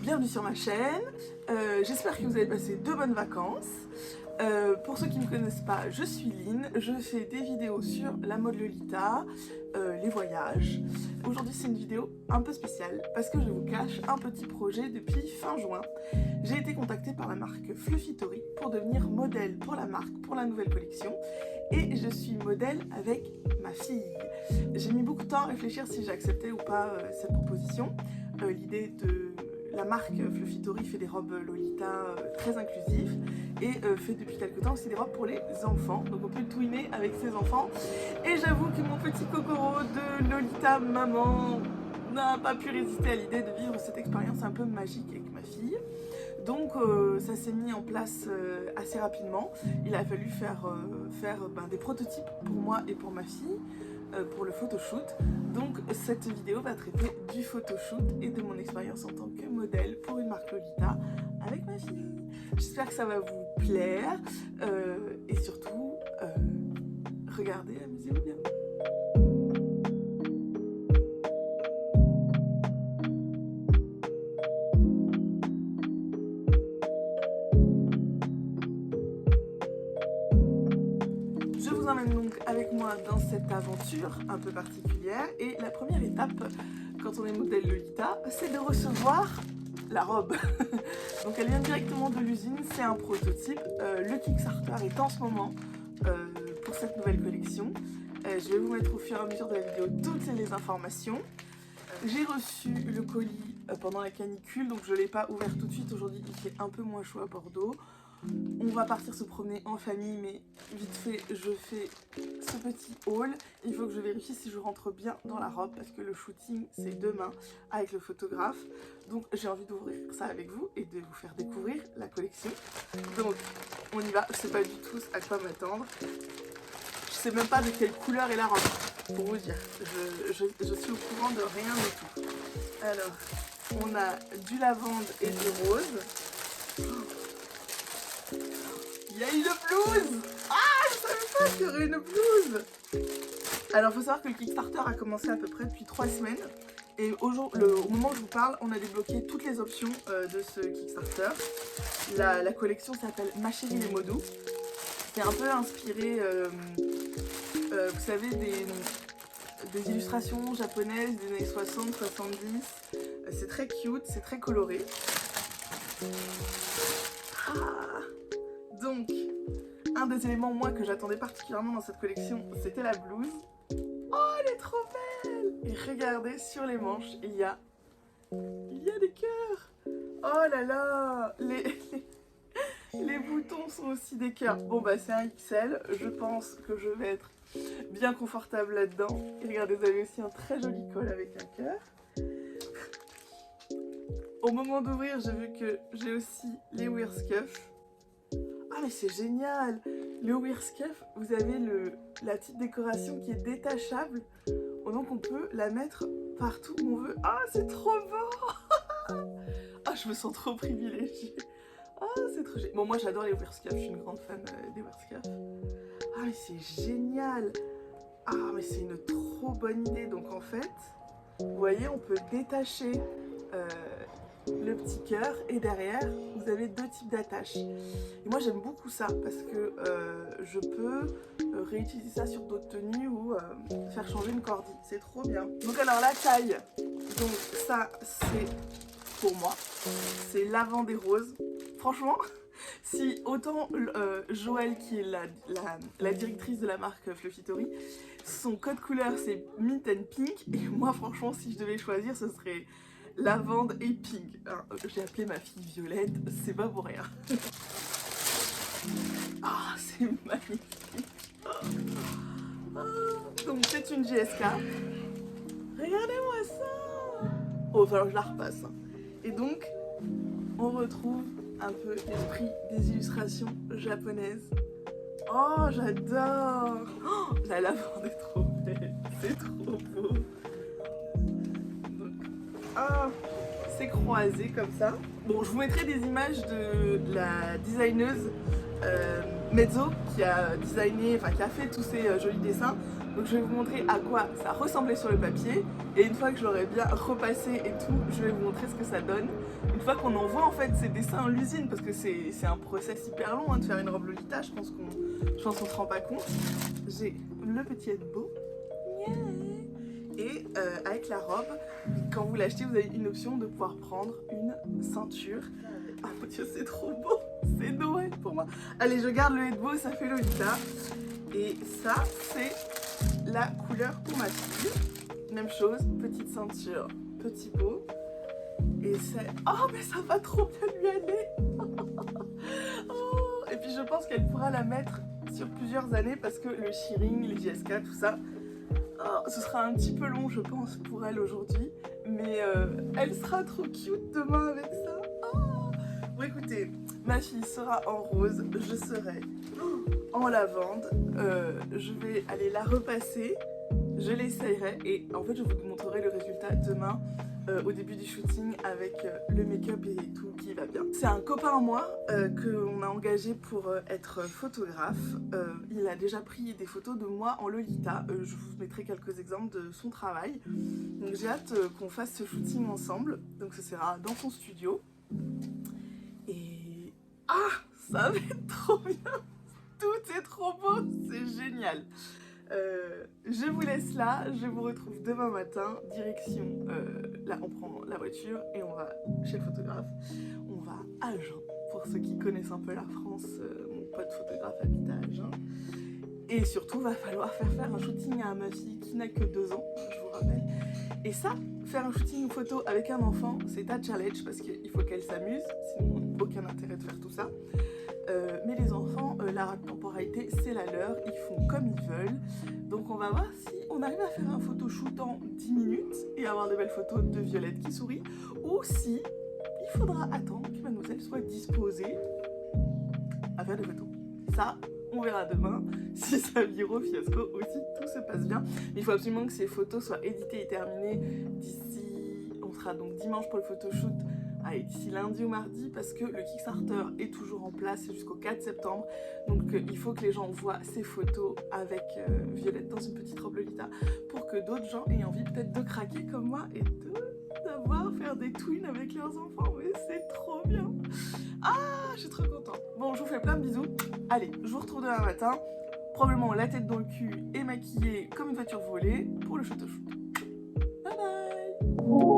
bienvenue sur ma chaîne, j'espère que vous avez passé de bonnes vacances. Pour ceux qui ne me connaissent pas, je suis Lynn, je fais des vidéos sur la mode Lolita, les voyages. Aujourd'hui c'est une vidéo un peu spéciale parce que je vous cache un petit projet depuis fin juin. J'ai été contactée par la marque Fluffitory pour devenir modèle pour la marque, pour la nouvelle collection. Et je suis modèle avec ma fille. J'ai mis beaucoup de temps à réfléchir si j'acceptais ou pas cette proposition. L'idée de la marque Fluffitory fait des robes Lolita très inclusives et fait depuis quelques temps aussi des robes pour les enfants. Donc on peut twinner avec ses enfants. Et j'avoue que mon petit cocoro de Lolita maman n'a pas pu résister à l'idée de vivre cette expérience un peu magique avec ma fille. Donc ça s'est mis en place assez rapidement. Il a fallu faire des prototypes pour moi et pour ma fille pour le photoshoot. Donc cette vidéo va traiter du photoshoot et de mon expérience en tant que modèle pour une marque Lolita avec ma fille. J'espère que ça va vous plaire et surtout regardez, amusez-vous bien. Je vous emmène donc avec moi dans cette aventure un peu particulière et la première étape quand on est modèle Lolita, c'est de recevoir la robe. Donc elle vient directement de l'usine, c'est un prototype. Le Kickstarter est en ce moment pour cette nouvelle collection. Je vais vous mettre au fur et à mesure de la vidéo toutes les informations. J'ai reçu le colis pendant la canicule, donc je ne l'ai pas ouvert tout de suite. Aujourd'hui il fait un peu moins chaud à Bordeaux. On va partir se promener en famille, mais vite fait, je fais ce petit haul. Il faut que je vérifie si je rentre bien dans la robe parce que le shooting, c'est demain avec le photographe. Donc j'ai envie d'ouvrir ça avec vous et de vous faire découvrir la collection. Donc on y va, je sais pas du tout à quoi m'attendre. Je sais même pas de quelle couleur est la robe, pour vous dire. Je suis au courant de rien du tout. Alors, on a du lavande et du rose. Il y a une blouse! Ah, je savais pas qu'il y aurait une blouse! Alors, il faut savoir que le Kickstarter a commencé à peu près depuis 3 semaines. Et au moment où je vous parle, on a débloqué toutes les options de ce Kickstarter. La collection s'appelle Ma chérie les mots doux. C'est un peu inspiré, vous savez, des illustrations japonaises des années 60-70. C'est très cute, c'est très coloré. Ah. Donc, un des éléments moi que j'attendais particulièrement dans cette collection, c'était la blouse. Oh, elle est trop belle! Et regardez, sur les manches, il y a des cœurs. Oh là là, les boutons sont aussi des cœurs. Bon bah c'est un XL, je pense que je vais être bien confortable là-dedans. Et regardez, vous avez aussi un très joli col avec un cœur. Au moment d'ouvrir, j'ai vu que j'ai aussi les Weird Scuff. Ah mais c'est génial! Le Weird Scuff, vous avez la petite décoration qui est détachable. Donc on peut la mettre partout où on veut. Ah c'est trop beau! Ah je me sens trop privilégiée. Ah c'est trop génial. Bon moi j'adore les Weird Scuff, je suis une grande fan des Weird Scuff. Ah mais c'est génial! Ah mais c'est une trop bonne idée. Donc en fait, vous voyez on peut détacher le petit cœur et derrière vous avez 2 types d'attaches et moi j'aime beaucoup ça parce que je peux réutiliser ça sur d'autres tenues ou faire changer une cordie, c'est trop bien. Donc alors la taille, donc ça c'est pour moi, c'est lavande et rose. Franchement si autant Joël qui est la directrice de la marque Fluffitory, son code couleur c'est mint and pink et moi franchement si je devais choisir ce serait lavande et pink. J'ai appelé ma fille Violette, c'est pas pour rien. Ah, c'est magnifique. Donc c'est une GSK. Regardez-moi ça. Oh, alors je la repasse. Et donc, on retrouve un peu l'esprit des illustrations japonaises. Oh, j'adore. Oh, la lavande est trop belle. C'est trop beau. Ah, c'est croisé comme ça. Bon, je vous mettrai des images de la designeuse Mezzo qui a designé, enfin qui a fait tous ces jolis dessins. Donc je vais vous montrer à quoi ça ressemblait sur le papier, et une fois que je l'aurai bien repassé et tout, je vais vous montrer ce que ça donne. Une fois qu'on envoie en fait ces dessins à l'usine, parce que c'est un process hyper long hein, de faire une robe Lolita, je pense qu'on se rend pas compte. J'ai le petit Edbo. Et avec la robe, quand vous l'achetez, vous avez une option de pouvoir prendre une ceinture. Ah mon dieu, c'est trop beau, c'est Noël pour moi. Allez, je garde le Edbo, ça fait Lolita. Et ça, c'est la couleur pour ma fille. Même chose, petite ceinture, petit pot. Et c'est... Oh, mais ça va trop bien lui aller. Oh, et puis je pense qu'elle pourra la mettre sur plusieurs années parce que le shearing, les JSK, tout ça, oh, ce sera un petit peu long, je pense, pour elle aujourd'hui. Mais elle sera trop cute demain avec ça. Oh. Bon, écoutez, ma fille sera en rose, je serai en lavande. Je vais aller la repasser, je l'essayerai et en fait je vous montrerai le résultat demain au début du shooting avec le make-up et tout qui va bien. C'est un copain à moi qu'on a engagé pour être photographe. Il a déjà pris des photos de moi en Lolita. Je vous mettrai quelques exemples de son travail. Donc j'ai hâte qu'on fasse ce shooting ensemble. Donc ce sera dans son studio. Et... ah, ça va être trop bien! Tout est trop beau, c'est génial. Je vous laisse là, je vous retrouve demain matin, direction, là on prend la voiture et on va chez le photographe, on va à Agen, pour ceux qui connaissent un peu la France, mon pote photographe habite à Agen. Et surtout, va falloir faire un shooting à ma fille qui n'a que 2 ans, je vous rappelle. Et ça, faire un shooting photo avec un enfant, c'est un challenge parce qu'il faut qu'elle s'amuse, sinon aucun intérêt de faire tout ça. Mais les enfants, la temporalité c'est la leur, ils font comme ils veulent. Donc on va voir si on arrive à faire un photoshoot en 10 minutes et avoir de belles photos de Violette qui sourit, ou si il faudra attendre que mademoiselle soit disposée à faire des photos. Ça, on verra demain si ça vire au fiasco aussi, tout se passe bien. Mais il faut absolument que ces photos soient éditées et terminées d'ici, on sera donc dimanche pour le photoshoot. Allez, d'ici lundi ou mardi parce que le Kickstarter est toujours en place jusqu'au 4 septembre. Donc il faut que les gens voient ces photos avec Violette dans une petite robe Lolita pour que d'autres gens aient envie peut-être de craquer comme moi et d'avoir faire des twins avec leurs enfants. Mais c'est trop bien. Ah, je suis trop contente. Bon, je vous fais plein de bisous. Allez, je vous retrouve demain matin. Probablement la tête dans le cul et maquillée comme une voiture volée pour le photoshoot. Bye bye.